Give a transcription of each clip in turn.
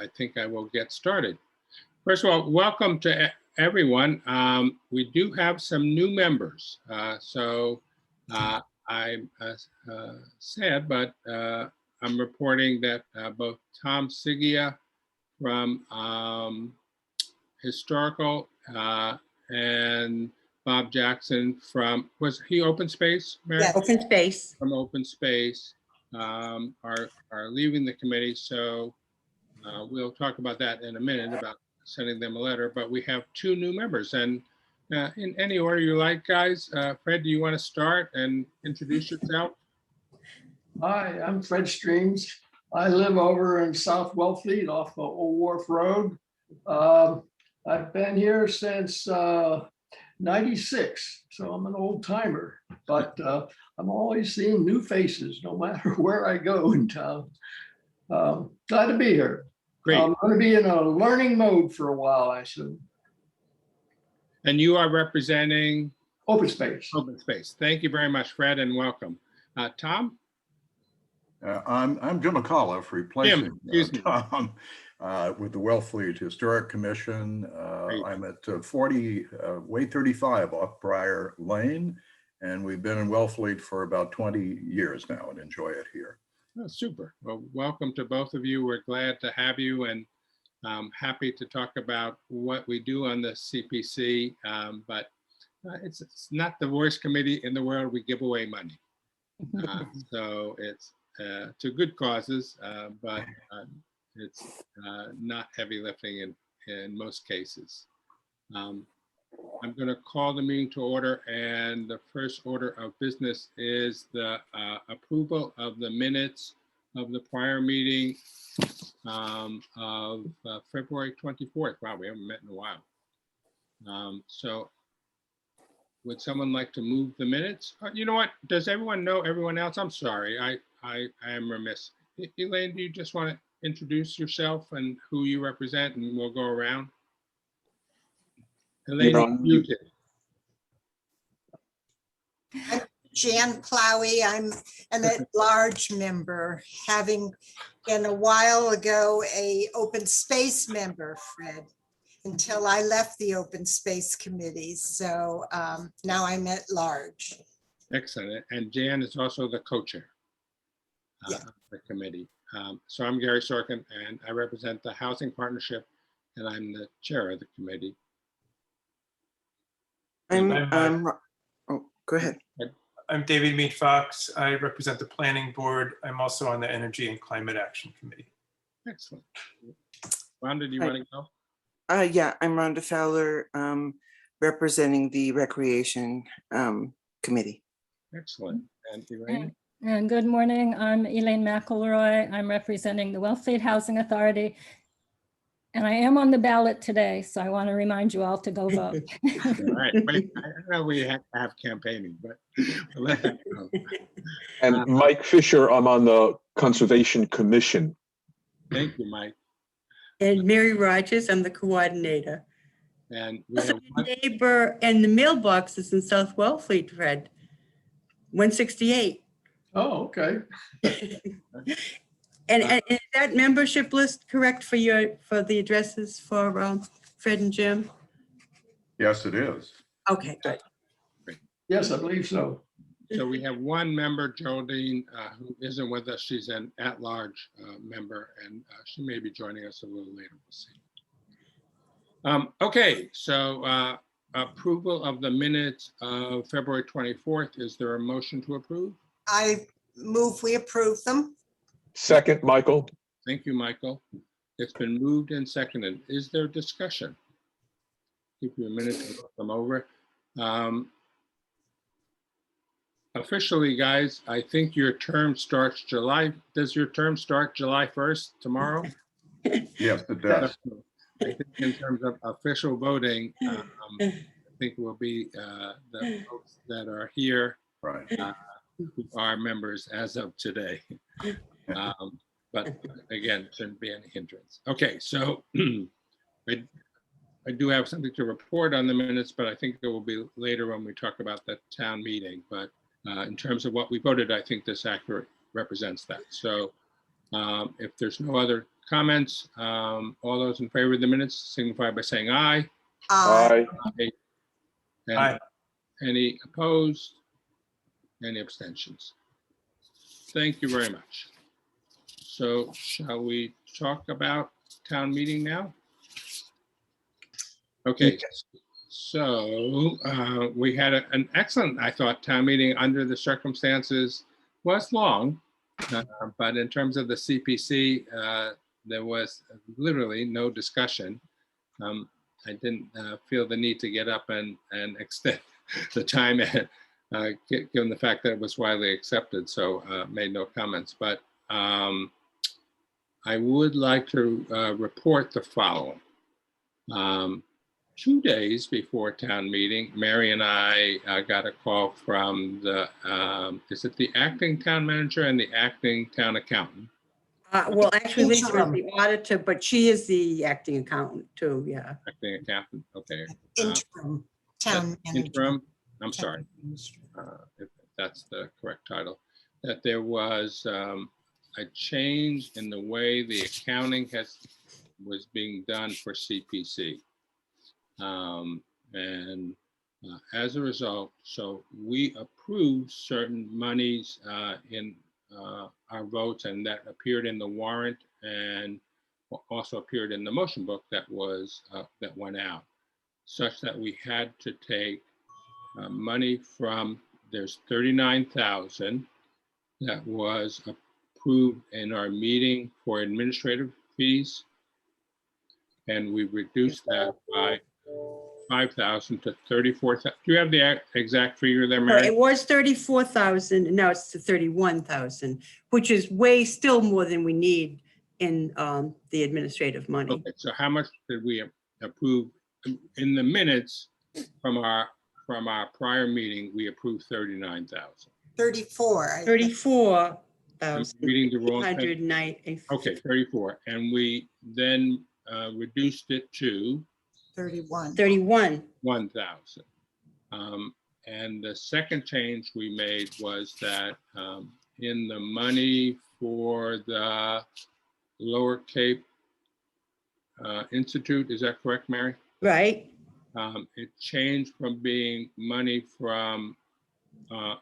I think I will get started. First of all, welcome to everyone. We do have some new members. I'm sad, but I'm reporting that both Tom Sigia from Historical and Bob Jackson from, was he Open Space? Mary? Yes. Open Space. From Open Space are leaving the committee. So we'll talk about that in a minute about sending them a letter, but we have two new members, and in any order you like, guys. Fred, do you want to start and introduce yourself? Hi, I'm Fred Streams. I live over in South Wellfleet off of Old Wharf Road. I've been here since 96, so I'm an old timer, but I'm always seeing new faces no matter where I go in town. Glad to be here. Great. I'm going to be in a learning mode for a while, I assume. And you are representing? Open Space. Open Space. Thank you very much, Fred, and welcome. Tom? I'm Jim McAuliffe, replacing Tom with the Wellfleet Historic Commission. I'm at 40 Way 35 off Briar Lane, and we've been in Wellfleet for about 20 years now and enjoy it here. Oh, super. Well, welcome to both of you. We're glad to have you, and happy to talk about what we do on the CPC, but it's not the worst committee in the world. We give away money. So it's to good causes, but it's not heavy lifting in most cases. I'm going to call the meeting to order, and the first order of business is the approval of the minutes of the prior meeting of February 24th. Wow, we haven't met in a while. So would someone like to move the minutes? You know what? Does everyone know everyone else? I'm sorry, I am remiss. Elaine, do you just want to introduce yourself and who you represent, and we'll go around? Elaine, you're muted. I'm Jan Plowey. I'm an at-large member, having been a while ago a Open Space member, Fred, until I left the Open Space Committee. So now I'm at large. Excellent. And Jan is also the co-chair of the committee. So I'm Gary Sorkin, and I represent the Housing Partnership, and I'm the chair of the committee. Oh, go ahead. I'm David Mead Fox. I represent the Planning Board. I'm also on the Energy and Climate Action Committee. Excellent. Rhonda, do you want to go? Yeah, I'm Rhonda Fowler, representing the Recreation Committee. Excellent. And Elaine? And good morning. I'm Elaine McElroy. I'm representing the Wellfleet Housing Authority. And I am on the ballot today, so I want to remind you all to go vote. All right. Wait, I know we have campaigning, but let that go. And Mike Fisher, I'm on the Conservation Commission. Thank you, Mike. And Mary Rogers, I'm the coordinator. And we have one neighbor, and the mailbox is in South Wellfleet, Fred. 168. Oh, okay. And is that membership list correct for the addresses for Fred and Jim? Yes, it is. Okay, good. Yes, I believe so. So we have one member, Geraldine, who isn't with us. She's an at-large member, and she may be joining us a little later. We'll see. Okay, so approval of the minutes of February 24th. Is there a motion to approve? I move we approve them. Second, Michael. Thank you, Michael. It's been moved and seconded. Is there discussion? Give you a minute to look them over. Officially, guys, I think your term starts July. Does your term start July 1st tomorrow? Yes, it does. I think in terms of official voting, I think will be the folks that are here, Right. who are members as of today. But again, shouldn't be any hindrance. Okay, so I do have something to report on the minutes, but I think it will be later when we talk about the town meeting. But in terms of what we voted, I think this accurate represents that. So if there's no other comments? All those in favor of the minutes signify by saying aye. Aye. And Aye. any opposed? Any abstentions? Thank you very much. So shall we talk about town meeting now? Okay, so we had an excellent, I thought, town meeting under the circumstances. Was long, but in terms of the CPC, there was literally no discussion. I didn't feel the need to get up and extend the time, given the fact that it was widely accepted, so made no comments. But I would like to report the following. 2 days before town meeting, Mary and I got a call from the, is it the acting town manager and the acting town accountant? Well, actually, Lisa is Interim. the auditor, but she is the acting accountant too, yeah. Acting accountant, okay. Interim town manager. Interim, I'm sorry, if that's the correct title, that there was a change in the way the accounting was being done for CPC. And as a result, so we approved certain monies in our votes, and that appeared in the warrant and also appeared in the motion book that was that went out, such that we had to take money from, there's 39,000 that was approved in our meeting for administrative fees, and we reduced that by 5,000 to 34,000. Do you have the exact figure there, So Mary? it was 34,000 and now it's to 31,000, which is still more than we need in the administrative money. Okay, so how much did we approve in the minutes from our prior meeting? We approved 39,000. 34. I think. 34,000. Reading the wrong thing. 190. Okay, 34, and we then reduced it to 31. 31. 1,000. And the second change we made was that in the money for the Lower Cape Institute, is that correct, Mary? Right. It changed from being money from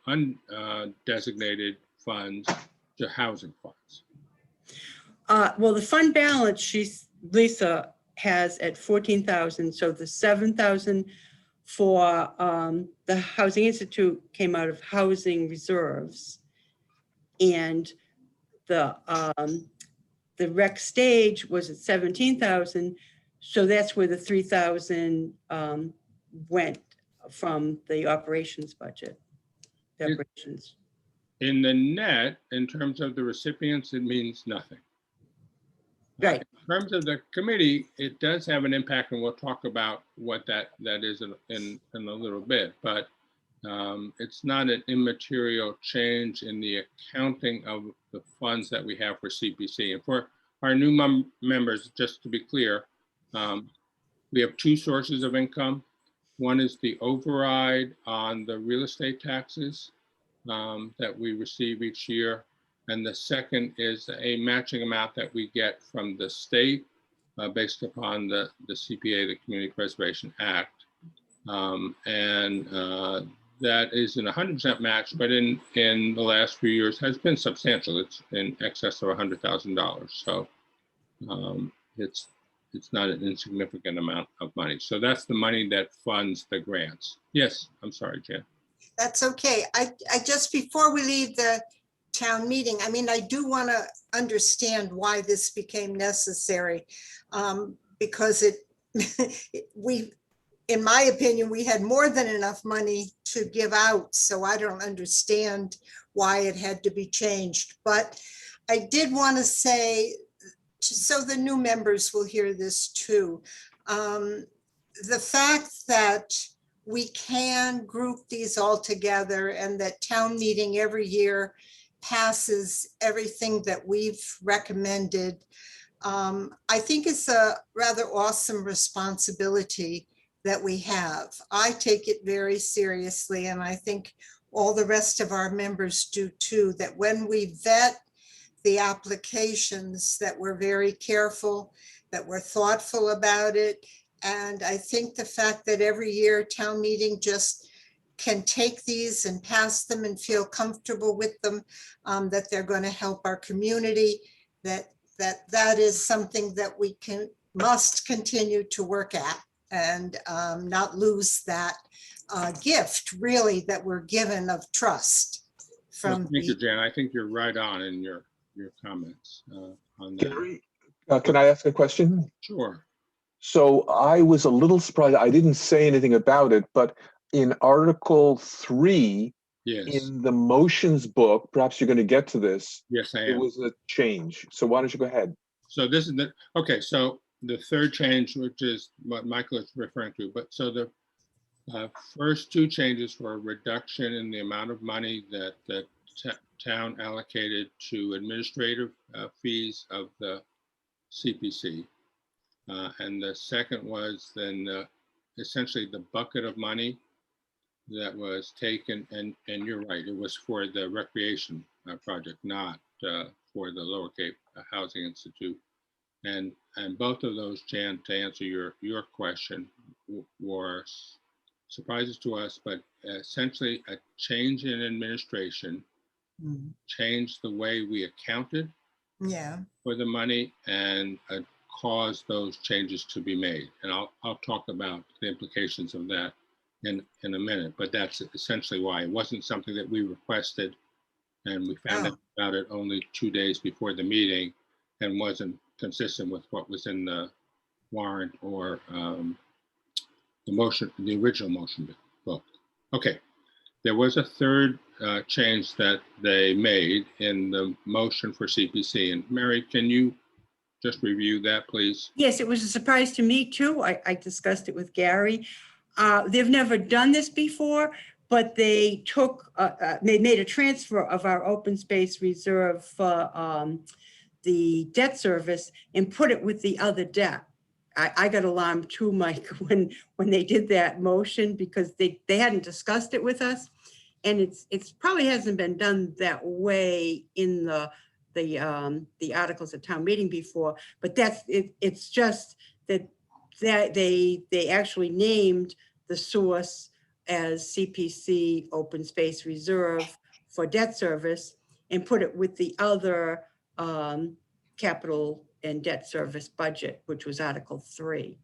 undesignated funds to housing funds. Well, the fund balance, Lisa has at 14,000. So the 7,000 for the Housing Institute came out of housing reserves. And the rec stage was at 17,000. So that's where the 3,000 went from the operations budget. The operations. In the net, in terms of the recipients, it means nothing. Right. In terms of the committee, it does have an impact, and we'll talk about what that is in a little bit, but it's not an immaterial change in the accounting of the funds that we have for CPC. And for our new members, just to be clear, we have two sources of income. One is the override on the real estate taxes that we receive each year. And the second is a matching amount that we get from the state based upon the CPA, the Community Preservation Act. That is an 100% match, but in the last few years has been substantial. It's in excess of $100,000. So it's not an insignificant amount of money. So that's the money that funds the grants. Yes, I'm sorry, Jan. That's okay. I just, before we leave the town meeting, I mean, I do want to understand why this became necessary, because in my opinion, we had more than enough money to give out. So I don't understand why it had to be changed. But I did want to say, so the new members will hear this too, the fact that we can group these all together and that town meeting every year passes everything that we've recommended, I think it's a rather awesome responsibility that we have. I take it very seriously, and I think all the rest of our members do too, that when we vet the applications, that we're very careful, that we're thoughtful about it. And I think the fact that every year town meeting just can take these and pass them and feel comfortable with them, that they're going to help our community, that is something that we must continue to work at, and not lose that gift, really, that we're given of trust Well, from thank you, the. Jan. I think you're right on in your comments on that. Gary, can I ask a question? Sure. So I was a little surprised. I didn't say anything about it, but in Article 3, Yes. in the motions book, perhaps you're going to get to this, Yes, I there am. was a change. So why don't you go ahead? So this is okay. So the third change, which is what Michael is referring to, but so the first two changes were a reduction in the amount of money that the town allocated to administrative fees of the CPC. And the second was then essentially the bucket of money that was taken, and you're right, it was for the recreation project, not for the Lower Cape Housing Institute. And both of those, Jan, to answer your question, were surprises to us, but essentially a change in administration changed the way we accounted for the money, and caused those changes to be made. And I'll talk about the implications of that in a minute, but that's essentially why. It wasn't something that we requested, and we found out about it only 2 days before the meeting, and wasn't consistent with what was in the warrant or the original motion book. Okay, there was a third change that they made in the motion for CPC, and Mary, can you just review that, please? Yes, it was a surprise to me too. I discussed it with Gary. They've never done this before, but they took, they made a transfer of our open space reserve for the debt service and put it with the other debt. I got alarmed too, Mike, when they did that motion, because they hadn't discussed it with us. And it's probably hasn't been done that way in the articles of town meeting before, but that's it. It's just that they actually named the source as CPC Open Space Reserve for debt service and put it with the other capital and debt service budget, which was Article 3.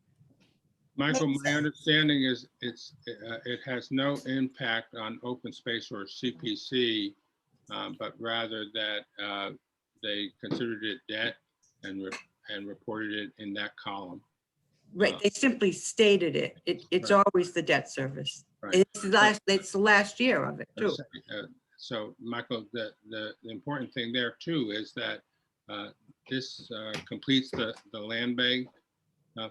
Michael, my understanding is it has no impact on open space or CPC, but rather that they considered it debt and reported it in that column. Right, they simply stated it. It's Right. always the debt service. Right. It's the last year of it too. So Michael, the important thing there too is that this completes the land bank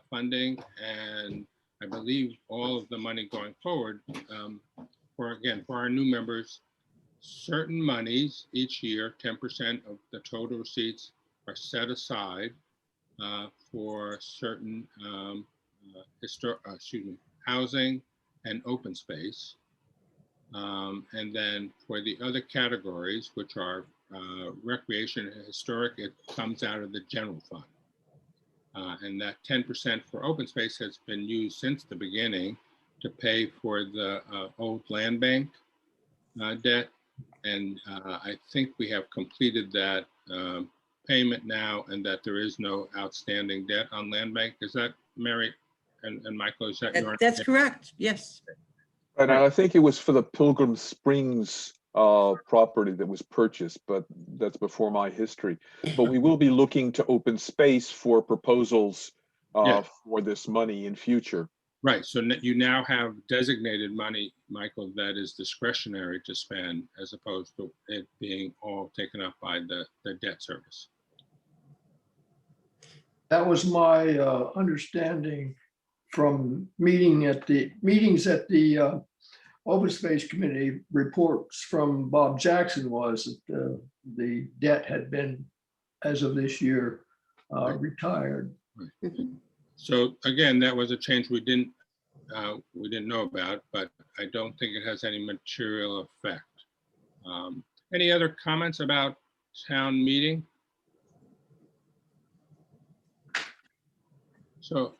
funding, and I believe all of the money going forward, for our new members, certain monies each year, 10% of the total receipts are set aside for certain housing and open space. And then for the other categories, which are recreation and historic, it comes out of the general fund. And that 10% for open space has been used since the beginning to pay for the old land bank debt. And I think we have completed that payment now, and that there is no outstanding debt on land bank. Is that, Mary and Michael, is that your? That's correct, yes. And I think it was for the Pilgrim Springs property that was purchased, but that's before my history. But we will be looking to open space for proposals for this money in future. Right, so you now have designated money, Michael, that is discretionary to spend, as opposed to it being all taken up by the debt service. That was my understanding from meetings at the Open Space Committee reports from Bob Jackson, was that the debt had been, as of this year, retired. Right. So again, that was a change we didn't know about, but I don't think it has any material effect. Any other comments about town meeting? So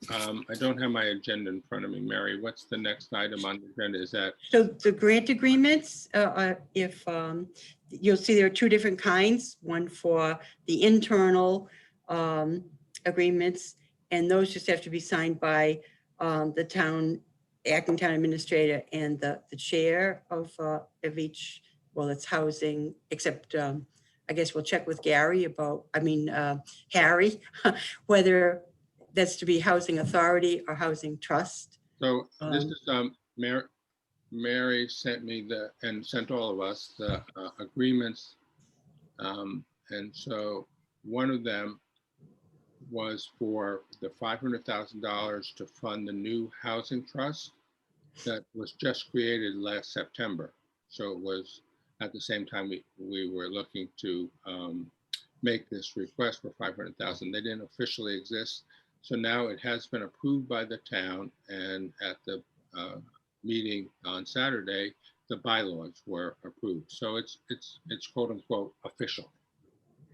I don't have my agenda in front of me, Mary. What's the next item on the agenda? Is that, So the grant agreements, if you'll see there are two different kinds, one for the internal agreements, and those just have to be signed by the town, acting town administrator and the chair of each, well, it's housing, except I guess we'll check with Gary about, Harry, whether that's to be housing authority or housing trust. so this is, Mary sent me and sent all of us the agreements. And so one of them was for the $500,000 to fund the new housing trust that was just created last September. So it was at the same time we were looking to make this request for $500,000. They didn't officially exist. So now it has been approved by the town, and at the meeting on Saturday, the bylaws were approved. So it's quote unquote official,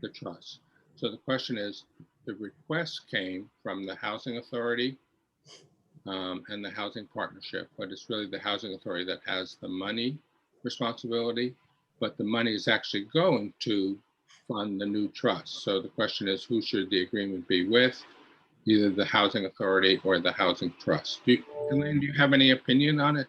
the trust. So the question is, the request came from the Housing Authority and the Housing Partnership, but it's really the Housing Authority that has the money responsibility, but the money is actually going to fund the new trust. So the question is, who should the agreement be with? Either the Housing Authority or the Housing Trust. Elaine, do you have any opinion on it?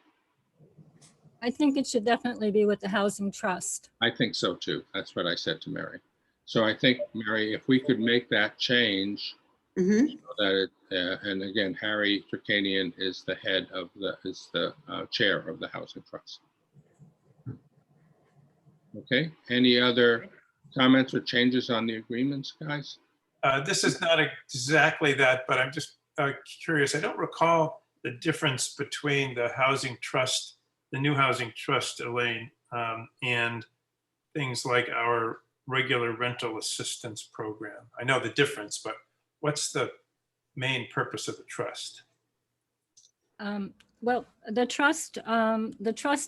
I think it should definitely be with the Housing Trust. I think so too. That's what I said to Mary. So I think, Mary, if we could make that change, Mhm. so that and again, Harry Turkanian is the head of the chair of the Housing Trust. Okay, any other comments or changes on the agreements, guys? This is not exactly that, but I'm just curious. I don't recall the difference between the housing trust, the new housing trust, Elaine, and things like our regular rental assistance program. I know the difference, but what's the main purpose of the trust? Well, the trust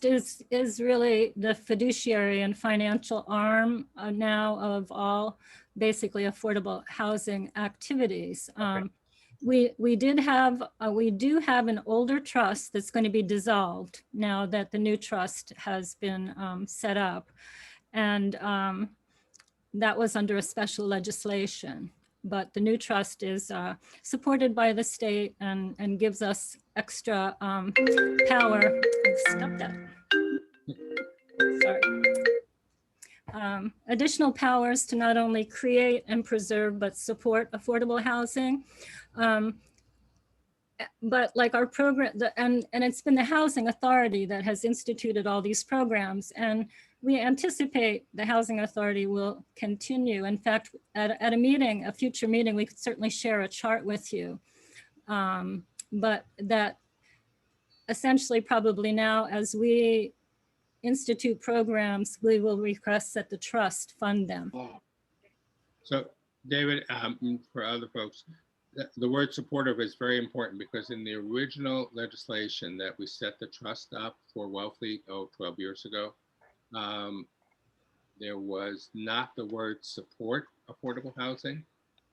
is really the fiduciary and financial arm now of all basically affordable housing activities. We do have an older trust that's going to be dissolved now that the new trust has been set up, and that was under a special legislation. But the new trust is supported by the state and gives us extra power. Stop that. Sorry. Additional powers to not only create and preserve, but support affordable housing. But like our program, and it's been the Housing Authority that has instituted all these programs. And we anticipate the Housing Authority will continue. In fact, at a future meeting, we could certainly share a chart with you. But that essentially probably now, as we institute programs, we will request that the trust fund them. So David, for other folks, the word supportive is very important, because in the original legislation that we set the trust up for Wellfleet 12 years ago, there was not the word support affordable housing.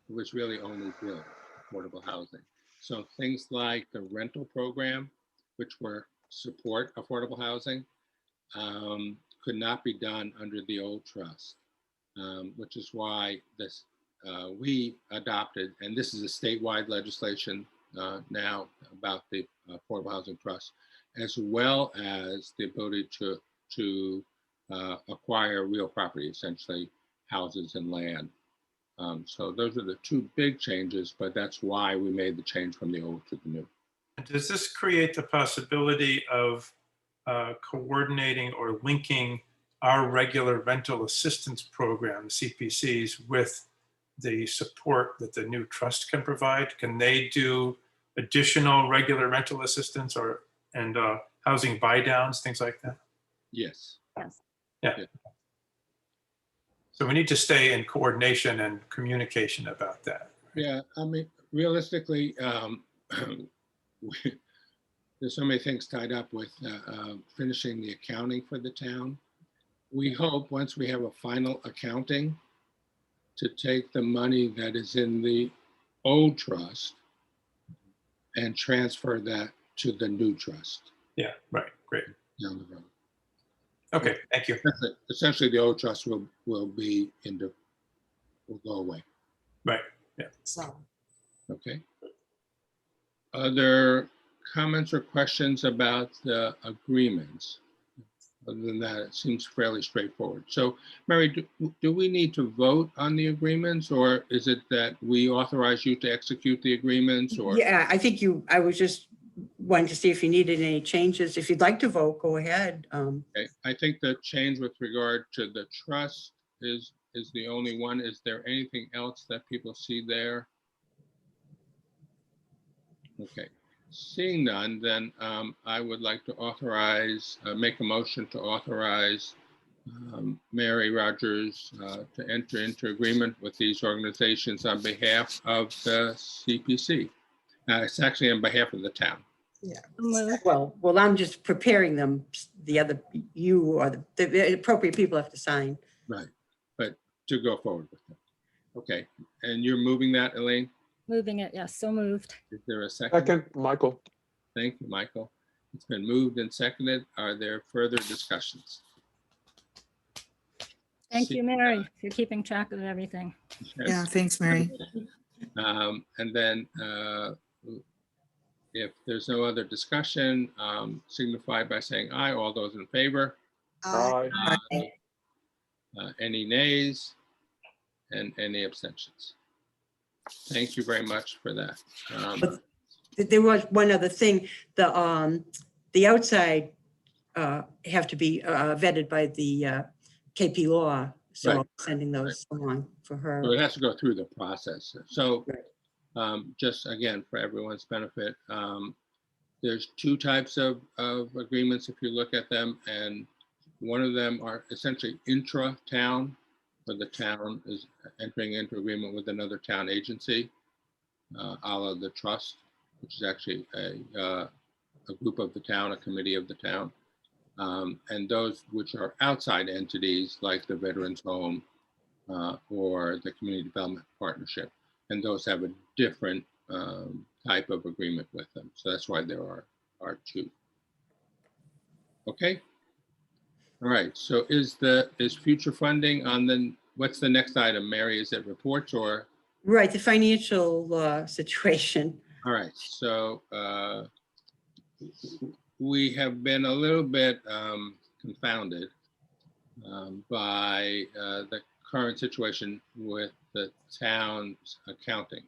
It was really only build affordable housing. So things like the rental program, which were support affordable housing, could not be done under the old trust, which is why this we adopted, and this is a statewide legislation now about the Affordable Housing Trust, as well as the ability to acquire real property, essentially houses and land. So those are the two big changes, but that's why we made the change from the old to the new. Does this create the possibility of coordinating or linking our regular rental assistance program, CPCs, with the support that the new trust can provide? Can they do additional regular rental assistance and housing buy downs, things like that? Yes. Yes. Yeah. Yeah. So we need to stay in coordination and communication about that. Yeah, I mean, realistically, there's so many things tied up with finishing the accounting for the town. We hope once we have a final accounting to take the money that is in the old trust and transfer that to the new trust Yeah, right, great. down the road. Okay, thank you. Essentially, the old trust will go away. Right. So, Okay. Other comments or questions about the agreements? Other than that, it seems fairly straightforward. So, Mary, do we need to vote on the agreements, or is it that we authorize you to execute the agreements? Or Yeah, I think I was just wanting to see if you needed any changes. If you'd like to vote, go ahead. Okay. I think the change with regard to the trust is the only one. Is there anything else that people see there? Okay, seeing none, then I would like to make a motion to authorize Mary Rogers to enter into agreement with these organizations on behalf of the CPC. It's actually on behalf of the town. yeah. Move. Well, I'm just preparing them. You or the appropriate people have to sign. Right, but to go forward with them. Okay, and you're moving that, Elaine? Moving it, yes, so moved. Is there a second? Second, Michael. Thank you, Michael. It's been moved and seconded. Are there further discussions? Thank you, Mary, for keeping track of everything. Yeah, thanks, Mary. And then if there's no other discussion, signify by saying aye. All those in favor? Aye. Any nays? And any abstentions? Thank you very much for that. There was one other thing, the outside have to be vetted by the KP Law. So Right. I'm sending those along for her. So it has to go through the process. So Right. just again, for everyone's benefit, there's two types of agreements if you look at them, and one of them are essentially intra-town, where the town is entering into agreement with another town agency, a la the trust, which is actually a group of the town, a committee of the town. And those which are outside entities like the Veterans Home or the Community Development Partnership. And those have a different type of agreement with them. So that's why there are two. Okay. All right. So is future funding on what's the next item, Mary? Is it reports or? Right, the financial situation. All right. So we have been a little bit confounded by the current situation with the town's accounting.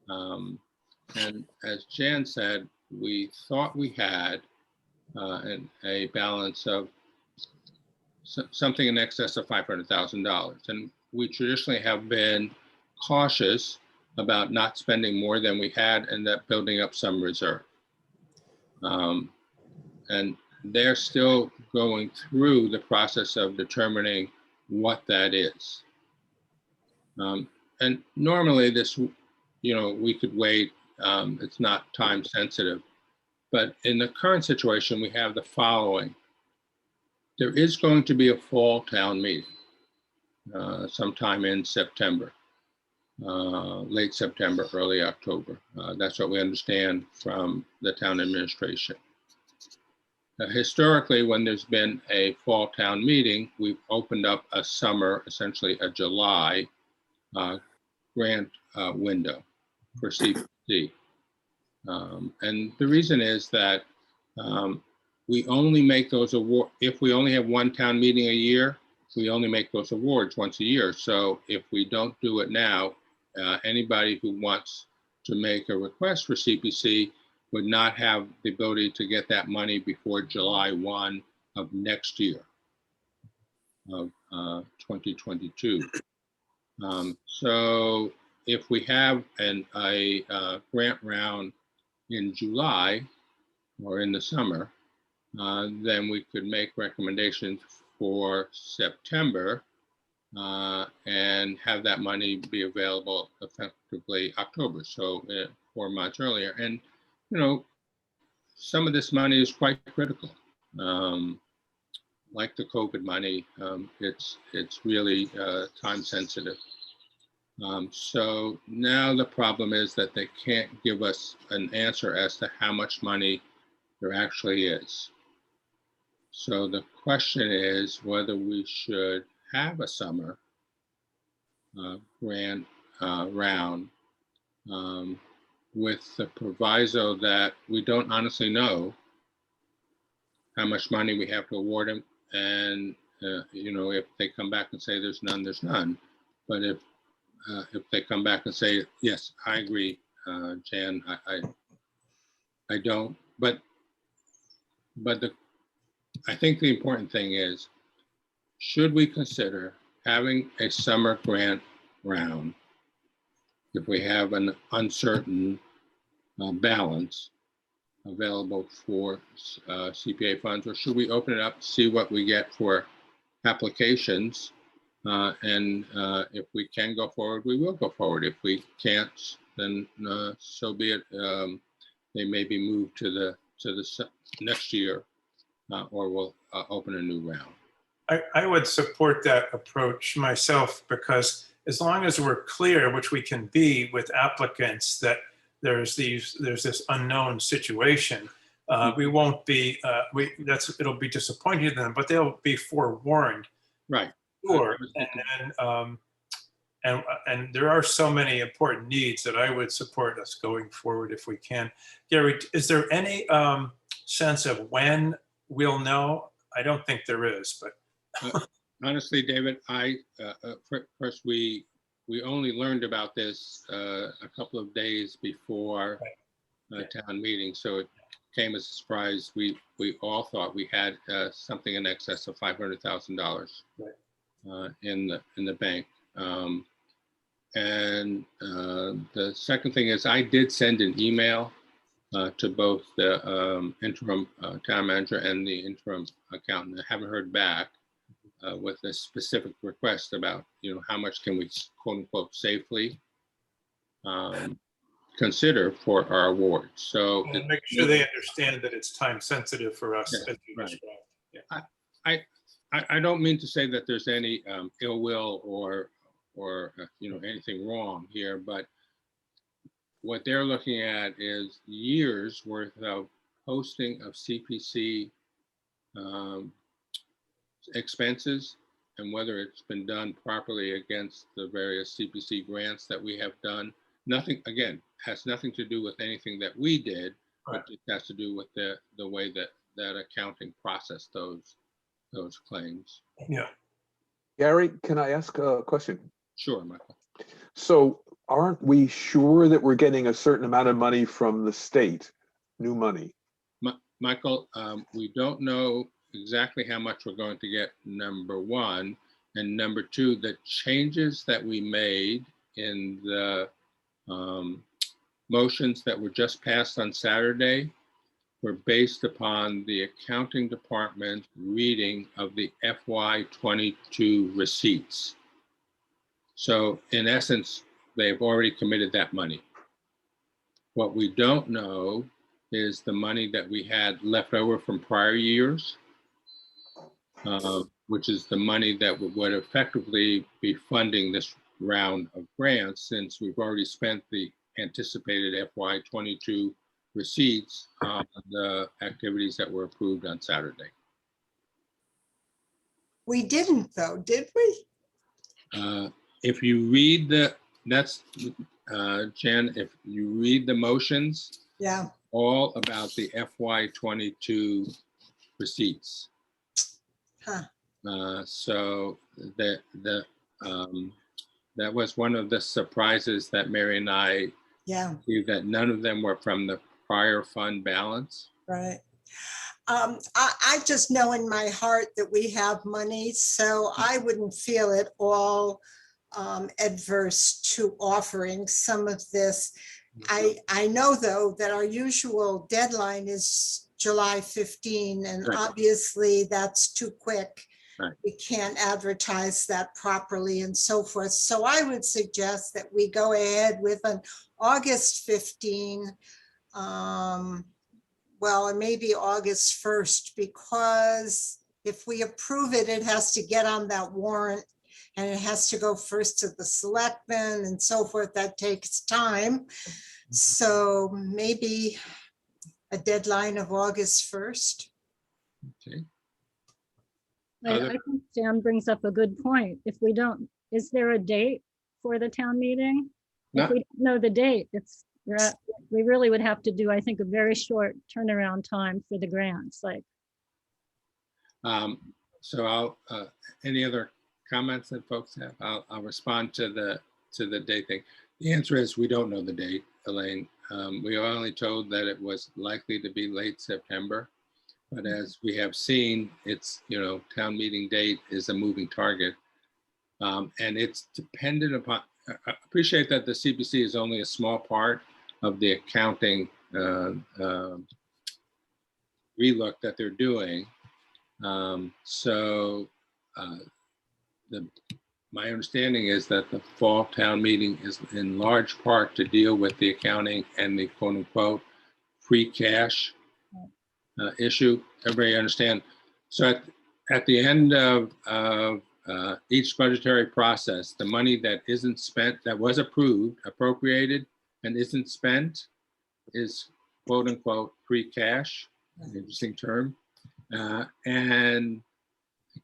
And as Jan said, we thought we had a balance of something in excess of $500,000. And we traditionally have been cautious about not spending more than we had and that building up some reserve. And they're still going through the process of determining what that is. And normally this, we could wait. It's not time sensitive. But in the current situation, we have the following. There is going to be a fall town meeting sometime in September, late September, early October. That's what we understand from the town administration. Historically, when there's been a fall town meeting, we've opened up a summer, essentially a July grant window for CPC. And the reason is that we only make those awards, if we only have one town meeting a year, we only make those awards once a year. So if we don't do it now, anybody who wants to make a request for CPC would not have the ability to get that money before July 1 of next year, of 2022. So if we have a grant round in July or in the summer, then we could make recommendations for September and have that money be available effectively October, so 4 months earlier. And some of this money is quite critical. Like the COVID money, it's really time sensitive. So now the problem is that they can't give us an answer as to how much money there actually is. So the question is whether we should have a summer grant round with the proviso that we don't honestly know how much money we have to award them. And, you know, if they come back and say there's none, there's none. But if they come back and say, yes, I agree, Jan, I don't, but I think the important thing is, should we consider having a summer grant round if we have an uncertain balance available for CPA funds, or should we open it up, see what we get for applications? And if we can go forward, we will go forward. If we can't, then so be it. They may be moved to the next year, or we'll open a new round. I would support that approach myself, because as long as we're clear, which we can be with applicants, that there's this unknown situation, we won't be, it'll be disappointing to them, but they'll be forewarned. Right. Sure. And there are so many important needs that I would support us going forward if we can. Gary, is there any sense of when we'll know? I don't think there is, but. Honestly, David, first we only learned about this a couple of days before town meeting, so it came as a surprise. We all thought we had something in excess of $500,000 in the bank. And the second thing is, I did send an email to both the interim town manager and the interim accountant. I haven't heard back with a specific request about, you know, how much can we, quote unquote, safely consider for our award. So and make sure they understand that it's time sensitive for us. Yeah, as you right. described. I don't mean to say that there's any ill will or you know, anything wrong here, but what they're looking at is years worth of posting of CPC expenses, and whether it's been done properly against the various CPC grants that we have done. Nothing, again, has nothing to do with anything that we did, but it has to do with the way that accounting processed those claims. Yeah. Gary, can I ask a question? Sure, Michael. So aren't we sure that we're getting a certain amount of money from the state, new money? Michael, we don't know exactly how much we're going to get, number one, and number two, the changes that we made in the motions that were just passed on Saturday were based upon the accounting department reading of the FY22 receipts. So in essence, they've already committed that money. What we don't know is the money that we had left over from prior years, which is the money that would effectively be funding this round of grants, since we've already spent the anticipated FY22 receipts on the activities that were approved on Saturday. We didn't though, did we? If you read Jen, if you read the motions, Yeah. all about the FY22 receipts. Huh. So that was one of the surprises that Mary and I knew, that none of them were from the prior fund balance. Right. I just know in my heart that we have money, so I wouldn't feel at all adverse to offering some of this. I know though that our usual deadline is July 15, and Right. obviously that's too quick. Right. We can't advertise that properly and so forth. So I would suggest that we go ahead with an August 15, well, and maybe August 1st, because if we approve it, it has to get on that warrant and it has to go first to the selectmen and so forth. That takes time. So maybe a deadline of August 1st. Okay. I Other- I think Dan brings up a good point. If we don't, is there a date for the town meeting? If No. we don't know the date, we really would have to do, I think, a very short turnaround time for the grants, like. So I'll, any other comments that folks have? I'll respond to the date thing. The answer is we don't know the date, Elaine. We are only told that it was likely to be late September. But as we have seen, it's, town meeting date is a moving target. And it's dependent upon, I appreciate that the CPC is only a small part of the accounting relook that they're doing. My understanding is that the fall town meeting is in large part to deal with the accounting and the quote unquote free cash issue. Everybody understand? So at the end of each budgetary process, the money that isn't spent, that was approved, appropriated, and isn't spent is quote unquote free cash, an interesting term, and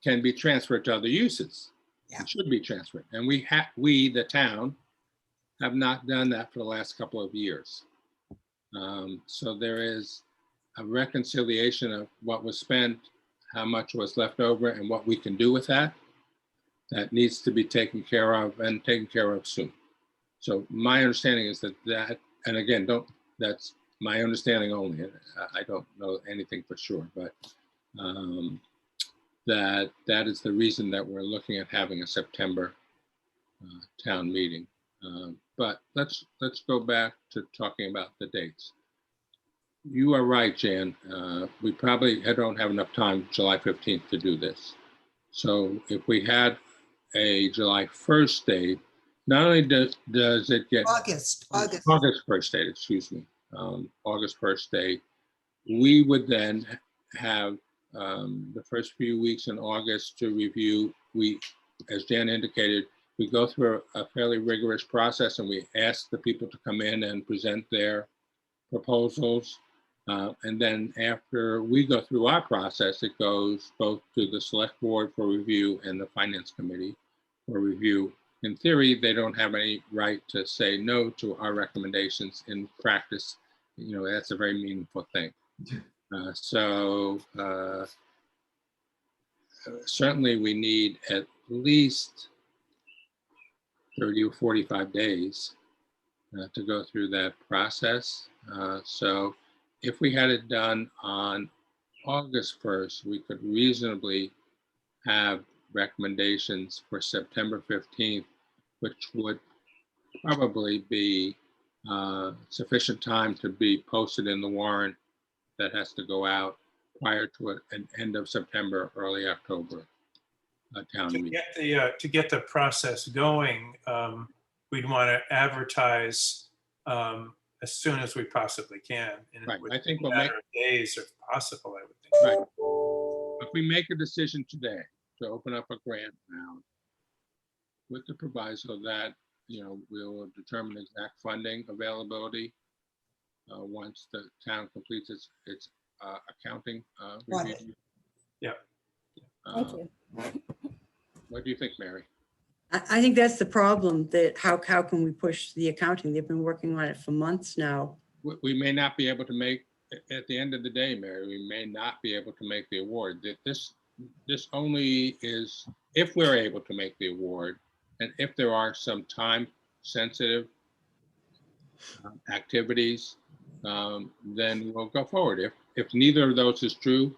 can be transferred to other uses. Yeah. It should be transferred. And we, the town, have not done that for the last couple of years. So there is a reconciliation of what was spent, how much was left over, and what we can do with that. That needs to be taken care of and taken care of soon. So my understanding is that, and again, that's my understanding only. I don't know anything for sure, but that is the reason that we're looking at having a September town meeting. But let's go back to talking about the dates. You are right, Jan. We probably don't have enough time, July 15th, to do this. So if we had a July 1st date, not only does it get August. August 1st date, excuse me, August 1st date, we would then have the first few weeks in August to review. As Jan indicated, we go through a fairly rigorous process and we ask the people to come in and present their proposals. And then after we go through our process, it goes both to the select board for review and the finance committee for review. In theory, they don't have any right to say no to our recommendations. In practice, that's a very meaningful thing. Certainly we need at least 30 or 45 days to go through that process. So if we had it done on August 1st, we could reasonably have recommendations for September 15th, which would probably be sufficient time to be posted in the warrant that has to go out prior to an end of September, early October town meeting. To get the process going, we'd want to advertise as soon as we possibly can. And Right. within I think a we'll matter of days if possible, I would think. Right. If we make a decision today to open up a grant now, with the proviso that, we'll determine exact funding availability once the town completes its accounting review. Right. Yeah. Thank you. What do you think, Mary? I think that's the problem, that how can we push the accounting? They've been working on it for months now. We may not be able to make, at the end of the day, Mary, we may not be able to make the award. This only is if we're able to make the award, and if there are some time-sensitive activities, then we'll go forward. If neither of those is true,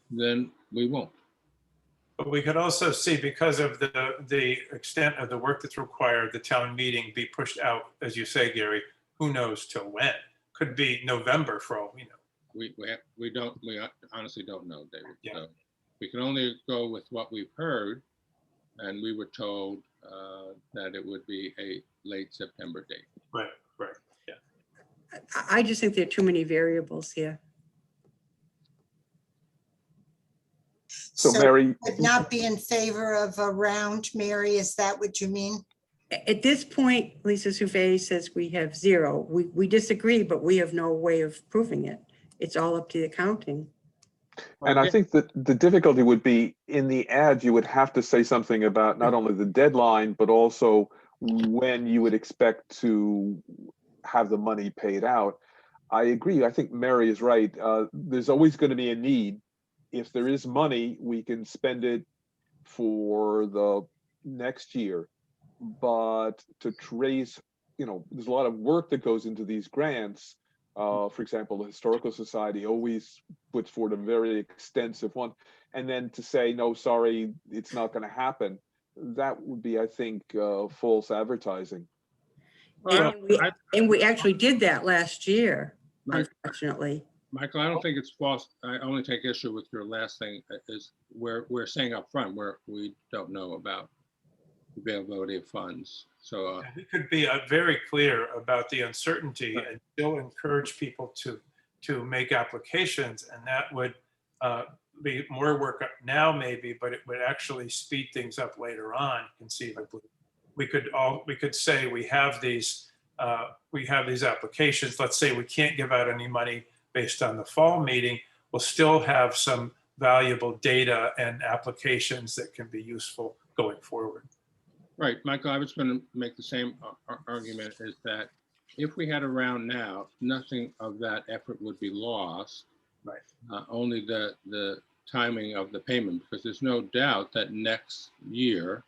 then we won't. But we could also see, because of the extent of the work that's required, the town meeting be pushed out, as you say, Gary, who knows till when? Could be November for all we know. We honestly don't know, David. Yeah. So we can only go with what we've heard, and we were told that it would be a late September date. Right, yeah. I just think there are too many variables here. So So Mary, would not be in favor of a round, Mary? Is that what you mean? At this point, Lisa Souffet says we have 0. We disagree, but we have no way of proving it. It's all up to the accounting. and I think that the difficulty would be in the ad, you would have to say something about not only the deadline, but also when you would expect to have the money paid out. I agree. I think Mary is right. There's always going to be a need. If there is money, we can spend it for the next year. But to trace, there's a lot of work that goes into these grants. For example, the Historical Society always puts forward a very extensive one. And then to say, no, sorry, it's not going to happen, that would be, I think, false advertising. Well, And we actually did that last year, Right. unfortunately. Michael, I don't think it's false. I only take issue with your last thing is we're saying up front where we don't know about the availability of funds. So We could be very clear about the uncertainty and still encourage people to make applications, and that would be more work now maybe, but it would actually speed things up later on conceivably. We could say we have these applications. Let's say we can't give out any money based on the fall meeting. We'll still have some valuable data and applications that can be useful going forward. right, Michael, I was going to make the same argument is that if we had a round now, nothing of that effort would be lost. Right. Only the timing of the payment, because there's no doubt that next year,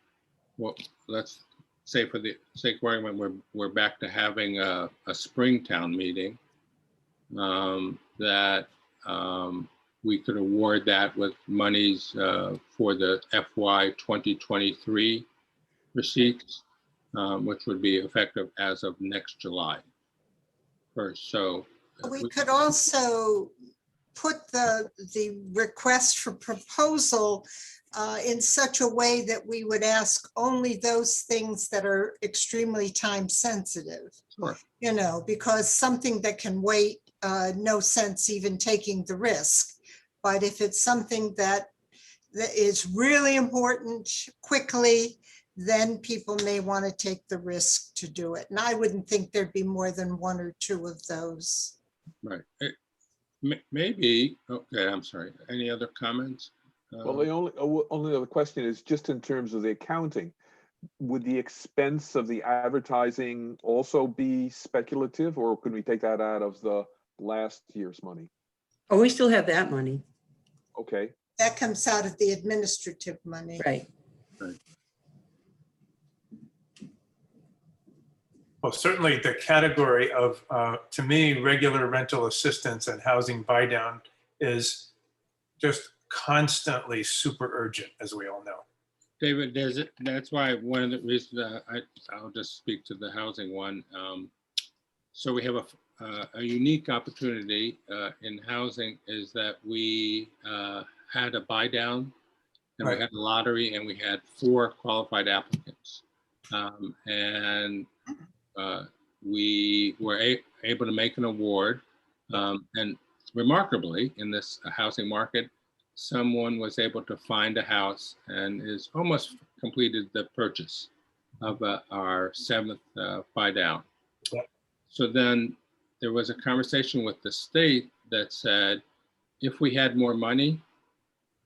well, let's say for the sake of argument, we're back to having a Springtown meeting, that we could award that with monies for the FY 2023 receipts, which would be effective as of next July 1st. So We could also put the request for proposal in such a way that we would ask only those things that are extremely time sensitive. Sure. Because something that can wait, no sense even taking the risk. But if it's something that is really important quickly, then people may want to take the risk to do it. And I wouldn't think there'd be more than 1 or 2 of those. right. Maybe, okay, I'm sorry. Any other comments? Well, the only other question is just in terms of the accounting, would the expense of the advertising also be speculative, or could we take that out of the last year's money? Oh, we still have that money, Okay, That comes out of the administrative money. right? Well, certainly the category of, to me, regular rental assistance and housing buy down is just constantly super urgent, as we all know. David, that's why one of the reasons I'll just speak to the housing one. So we have a unique opportunity in housing is that we had a buy down and Right. we had a lottery and we had 4 qualified applicants. And we were able to make an award. And remarkably, in this housing market, someone was able to find a house and is almost completed the purchase of our 7th buy down. Yeah. So then there was a conversation with the state that said, if we had more money,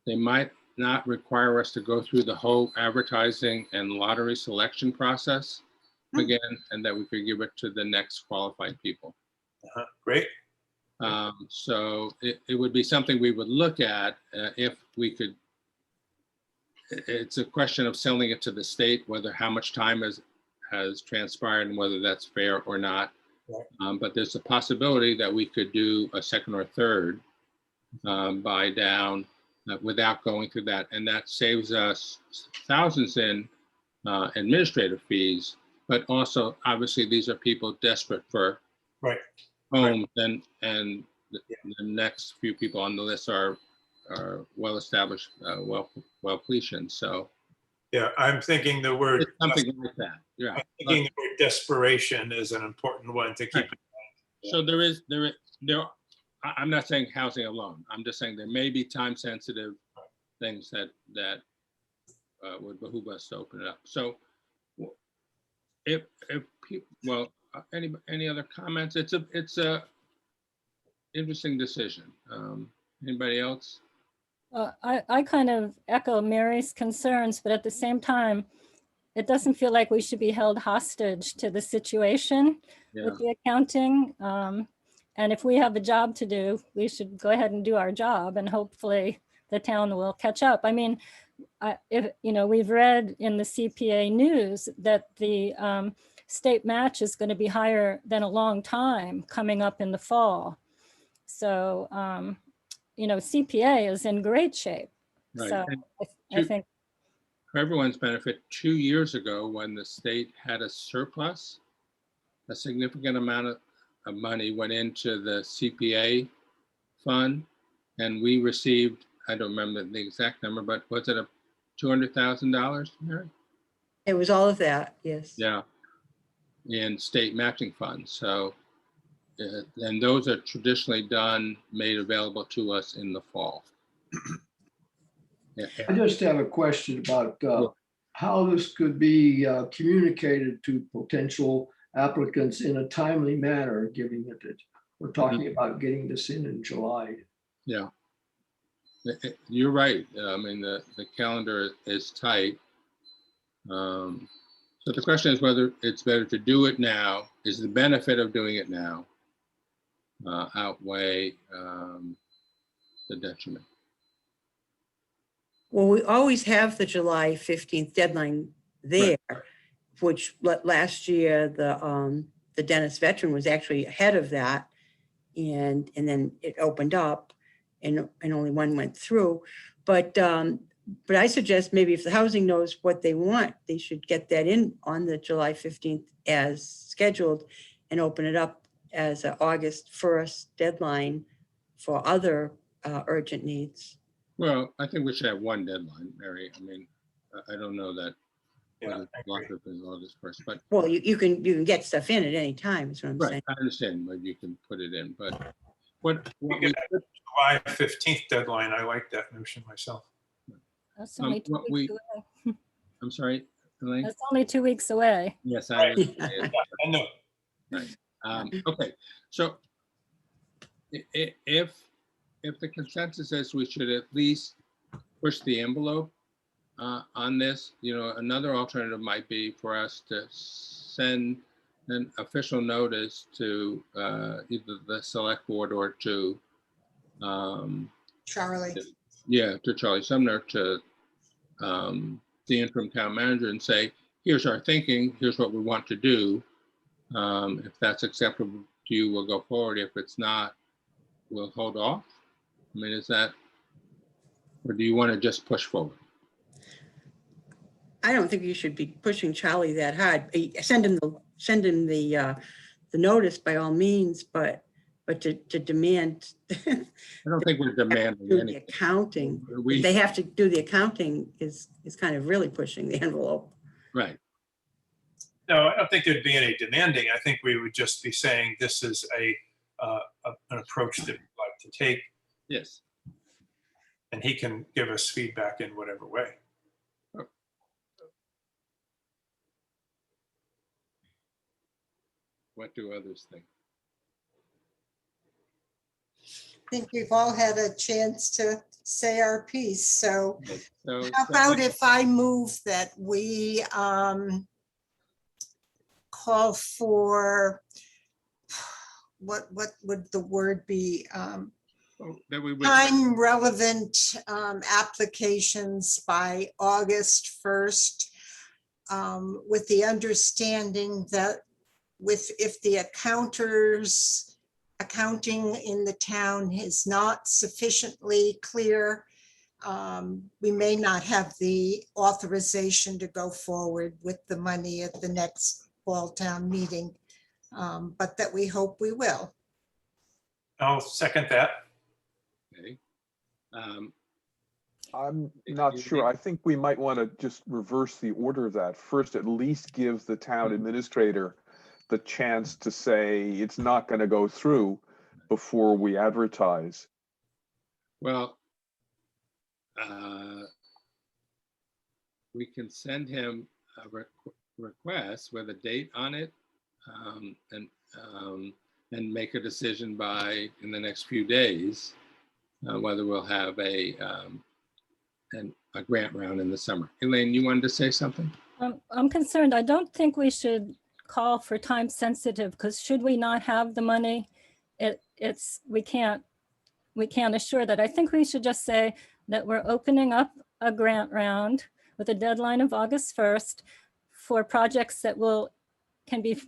they might not require us to go through the whole advertising and lottery selection process again, and that we could give it to the next qualified people. Great. So it would be something we would look at if we could. It's a question of selling it to the state, whether how much time has transpired and whether that's fair or not. Right. But there's a possibility that we could do a 2nd or 3rd buy down without going through that. And that saves us thousands in administrative fees, but also obviously these are people desperate for Right. homes, and the next few people on the list are well-established, well-pleased. So Yeah, I'm thinking the word, it's something like that. Yeah. I'm thinking the word desperation is an important one to keep. So I'm not saying housing alone. I'm just saying there may be time sensitive things that would behoove us to open it up. So if people, well, any other comments? It's a interesting decision. Anybody else? I kind of echo Mary's concerns, but at the same time, it doesn't feel like we should be held hostage to the situation Yeah, with the accounting. And if we have a job to do, we should go ahead and do our job, and hopefully the town will catch up. I mean, we've read in the CPA news that the state match is going to be higher than a long time coming up in the fall. So, CPA is in great shape. right. So And I think, for everyone's benefit, 2 years ago, when the state had a surplus, a significant amount of money went into the CPA fund, and we received, I don't remember the exact number, but was it a $200,000, Mary? It was all of that, yes. Yeah, in state matching funds. So, and those are traditionally made available to us in the fall. Yeah, I just have a question about how this could be communicated to potential applicants in a timely manner, given that we're talking about getting this in July. yeah. You're right. I mean, the calendar is tight. So the question is whether it's better to do it now. Is the benefit of doing it now outweigh the detriment? Well, we always have the July 15th deadline there, which last year, the Dennis veteran was actually ahead of that. And then it opened up and only one went through. But I suggest maybe if the housing knows what they want, they should get that in on the July 15th as scheduled and open it up as an August 1st deadline for other urgent needs. Well, I think we should have one deadline, Mary. I mean, I don't know that Yeah, whether I block agree. it is August 1st, but Well, you can get stuff in at any time, is what I'm right, saying. I understand where you can put it in, but what We we, get a July 15th deadline. I like that notion myself. that's only 2 what weeks we- away. I'm sorry, Elaine? That's only 2 weeks away. Yes, I Right. understand. I know. Okay, so if the consensus is we should at least push the envelope on this, another alternative might be for us to send an official notice to either the select board or to Charlie. to Charlie Sumner, to the interim town manager, and say, here's our thinking, here's what we want to do. If that's acceptable to you, we'll go forward. If it's not, we'll hold off. I mean, is that, or do you want to just push forward? I don't think you should be pushing Charlie that hard. Send him the notice by all means, but to demand I don't think we're demanding do the anything. accounting, We, if they have to do the accounting is kind of really pushing the envelope. right, No, I don't think there'd be any demanding. I think we would just be saying this is an approach that we'd like to take, yes. and he can give us feedback in whatever way. What do others think? I think we've all had a chance to say our piece. So So, how about if I move that we call for, what would the word be? that we would, Time relevant applications by August 1st, with the understanding that if the accounting in the town is not sufficiently clear, we may not have the authorization to go forward with the money at the next fall town meeting, but that we hope we will. I'll second that. okay. I'm not sure. I think we might want to just reverse the order of that. First, at least give the town administrator the chance to say it's not going to go through before we advertise. Well, we can send him a request with a date on it, and make a decision in the next few days whether we'll have a grant round in the summer. Elaine, you wanted to say something? I'm concerned. I don't think we should call for time sensitive, because should we not have the money, we can't assure that. I think we should just say that we're opening up a grant round with a deadline of August 1st for projects that can be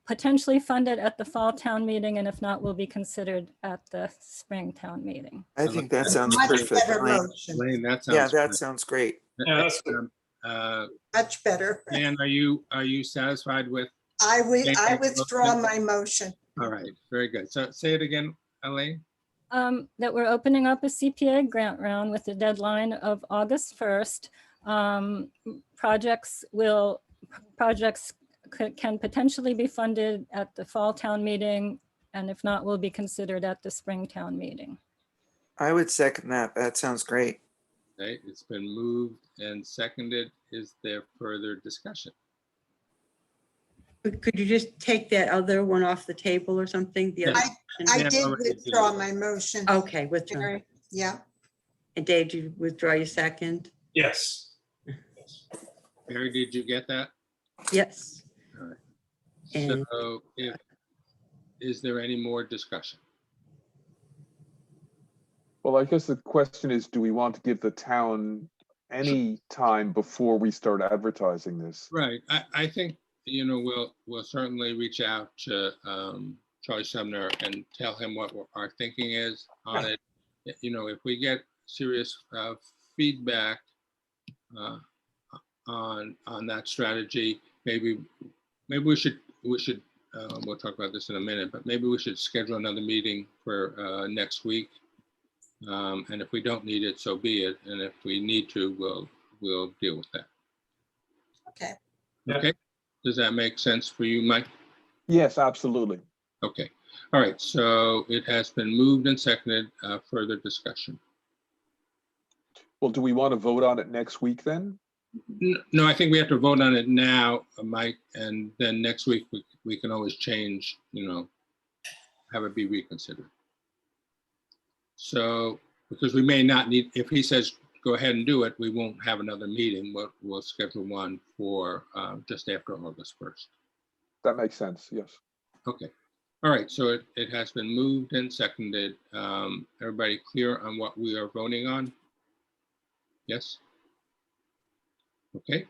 potentially funded at the fall town meeting, and if not, will be considered at the spring town meeting. I think that sounds Much perfect. better Elaine. motion. Elaine, that sounds Yeah, that good. sounds great. Yeah, that's good. Much better. Dan, are you satisfied with? I Okay. withdraw my motion. All right, very good. So say it again, Elaine. That we're opening up a CPA grant round with a deadline of August 1st. Projects can potentially be funded at the fall town meeting, and if not, will be considered at the spring town meeting. I would second that. That sounds great. Okay, it's been moved and seconded. Is there further discussion? Could you just take that other one off the table or something? The other I Yeah, did already did. withdraw my motion. Okay, withdraw. Mary. Yeah, And Dave, did you withdraw your second? Yes. Mary, did you get that? Yes. And- So is there any more discussion? Well, I guess the question is, do we want to give the town any time before we start advertising this? Right, I think, we'll certainly reach out to Charlie Sumner and tell him what our thinking is on it. If we get serious feedback on that strategy, maybe we should, we'll talk about this in a minute, but maybe we should schedule another meeting for next week. And if we don't need it, so be it. And if we need to, we'll deal with that. okay. Yeah. Okay, does that make sense for you, Mike? Yes, absolutely. Okay, all right, so it has been moved and seconded. Further discussion? Well, do we want to vote on it next week then? No, I think we have to vote on it now, Mike, and then next week we can always change, have it be reconsidered. So, because we may not need, if he says, go ahead and do it, we won't have another meeting. We'll schedule one for just after August 1st. That makes sense, yes. Okay, all right, so it has been moved and seconded. Everybody clear on what we are voting on? Yes? Okay,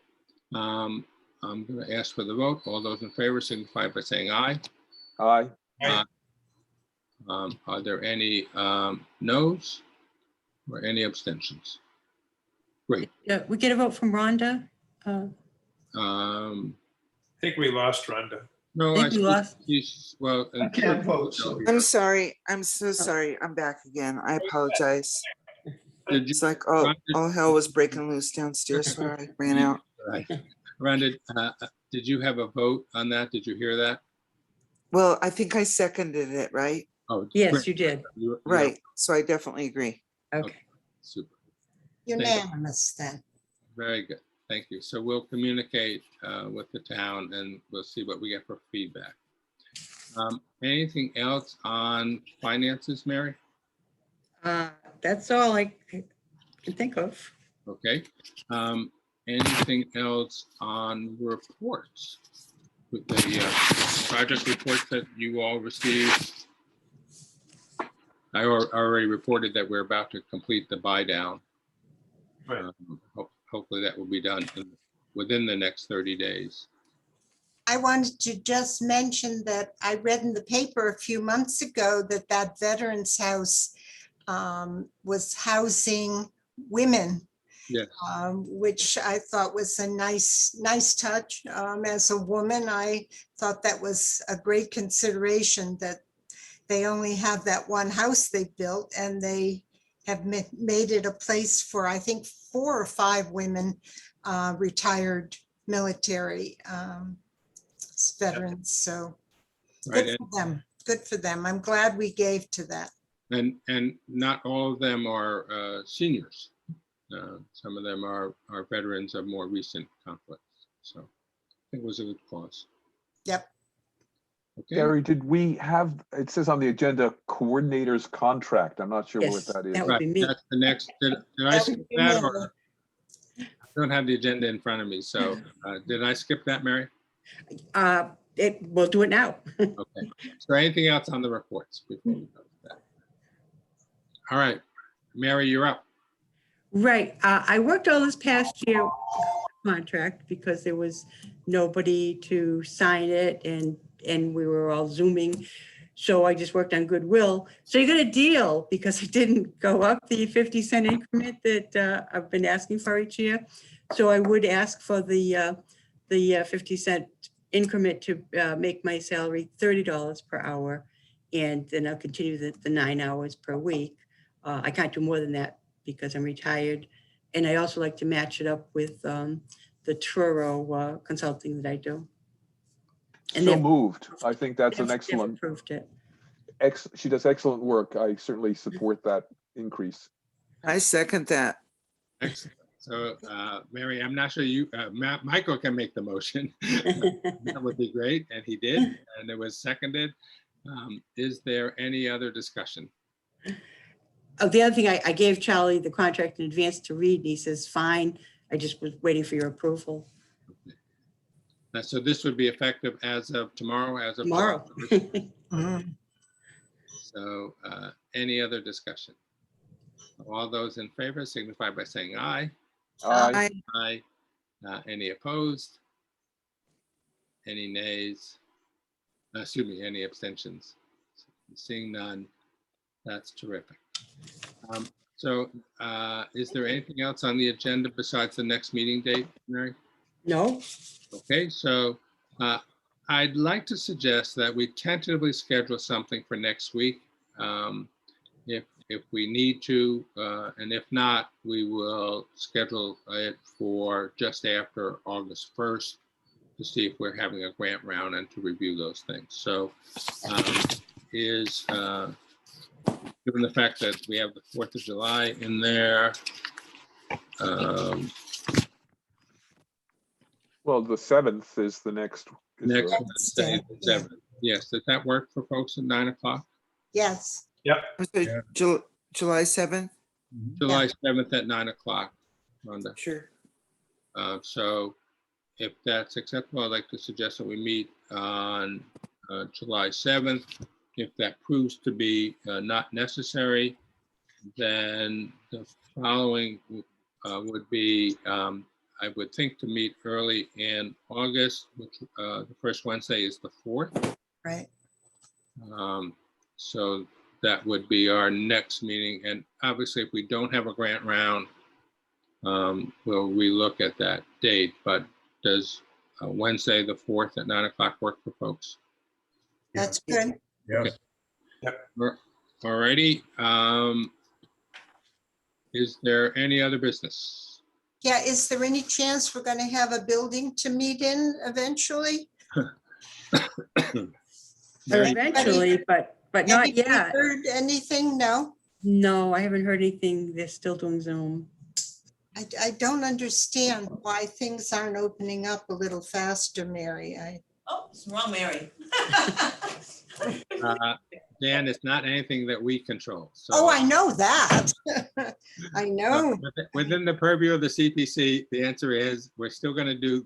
I'm going to ask for the vote. All those in favor signify by saying aye. Aye. Are there any noes or any abstentions? Great. Yeah, we get a vote from Rhonda. Um, I think we lost Rhonda. no, Think we lost- well. I can't vote, so. I'm sorry. I'm so sorry. I'm back again. I apologize. Did you, It's like, oh, all hell was breaking loose downstairs where I ran out. Rhonda, did you have a vote on that? Did you hear that? Well, I think I seconded it, right? Oh, Yes, great. you did. You- Right. So I definitely agree. Okay. Super. Unanimous then. Very good. Thank you. So we'll communicate with the town and we'll see what we get for feedback. Anything else on finances, Mary? That's all I can think of. Okay. Anything else on reports? With the project reports that you all received? I already reported that we're about to complete the buy down. Right. Hopefully that will be done within the next 30 days. I wanted to just mention that I read in the paper a few months ago that Veterans House was housing women. Yes. Which I thought was a nice touch. As a woman, I thought that was a great consideration that they only have that one house they built and they have made it a place for, I think, 4 or 5 women, retired military veterans. So Right. good for them. Good for them. I'm glad we gave to that. And not all of them are seniors. Some of them are veterans of more recent conflicts. So I think it was a good cause. Yep. Okay. Gary, did we have, it says on the agenda, coordinator's contract. I'm not sure what Yes, that is. that would Right, be me. that's the next. Did I That skip would be that, me. or I don't have the agenda in front of me? So did I skip that, Mary? We'll do it now. Okay. So anything else on the reports before we go to that? All right, Mary, you're up. Right. I worked all this past year contract because there was nobody to sign it and we were all Zooming. So I just worked on goodwill. So you got a deal because it didn't go up the 50-cent increment that I've been asking for each year. So I would ask for the 50-cent increment to make my salary $30 per hour. And then I'll continue the 9 hours per week. I can't do more than that because I'm retired. And I also like to match it up with the Truro consulting that I do. And So they've- moved. I think that's an they've excellent, approved it. she does excellent work. I certainly support that increase. I second that. Excellent. So Mary, I'm not sure you, Michael can make the motion. That would be great. And he did, and it was seconded. Is there any other discussion? Oh, the other thing, I gave Charlie the contract in advance to read, and he says, fine. I just was waiting for your approval So this would be effective as of tomorrow, as of tomorrow. So any other discussion? All those in favor signify by saying aye. Aye. Aye. Any opposed? Any nays? Excuse me, any abstentions? Seeing none, that's terrific. So is there anything else on the agenda besides the next meeting date, Mary? No, Okay, so I'd like to suggest that we tentatively schedule something for next week. If we need to, and if not, we will schedule it for just after August 1st to see if we're having a grant round and to review those things. So given the fact that we have the 4th of July in there, Well, the 7th is the next. next Wednesday, Wednesday, the yeah. 7th. Yes, does that work for folks at 9 o'clock? Yes. So July 7th? July 7th at 9 o'clock, Rhonda. Sure. So if that's acceptable, I'd like to suggest that we meet on July 7th. If that proves to be not necessary, then the following would be, I would think, to meet early in August, which the first Wednesday is the 4th. Right. So that would be our next meeting. And obviously, if we don't have a grant round, we'll relook at that date. But does Wednesday, the 4th at 9 o'clock work for folks? That's good. Yes. All righty. Is there any other business? Yeah, is there any chance we're going to have a building to meet in eventually? Mary, eventually, but not Anybody yet. heard anything? No? No, I haven't heard anything. They're still doing Zoom. I don't understand why things aren't opening up a little faster, Mary. Oh, it's wrong, Mary. Dan, it's not anything that we control. So Oh, I know that. I know. within the purview of the CPC, the answer is we're still going to do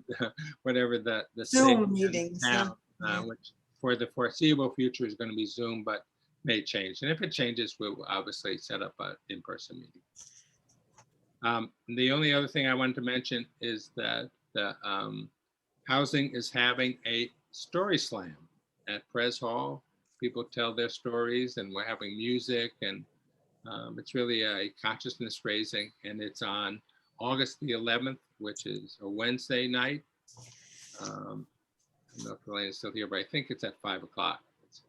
whatever the Zoom state meetings, yeah. town, which for the foreseeable future is going to be Zoom, but may change. And if it changes, we'll obviously set up an in-person meeting. The only other thing I wanted to mention is that the housing is having a story slam at Pres Hall. People tell their stories and we're having music, and it's really a consciousness raising, and it's on August the 11th, which is a Wednesday night. I don't know if Elaine is still here, but I think it's at 5 o'clock.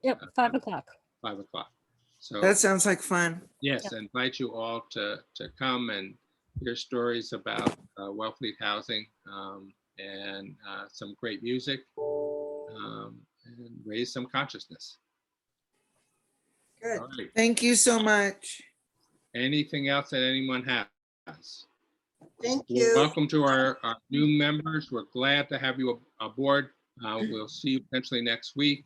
Yep, 5 o'clock. 5 o'clock. So That sounds like fun. yes, I invite you all to come and hear stories about Wellfleet housing and some great music and raise some consciousness. Good. All right. Thank you so much. Anything else that anyone has? Thank you. Welcome to our new members. We're glad to have you aboard. We'll see you potentially next week.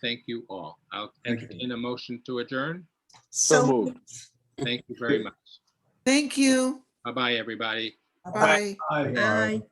Thank you all. I'll Thank you. entertain a motion to adjourn. So moved. Thank you very much. Thank you. Bye-bye, everybody. Bye. Aye. Bye.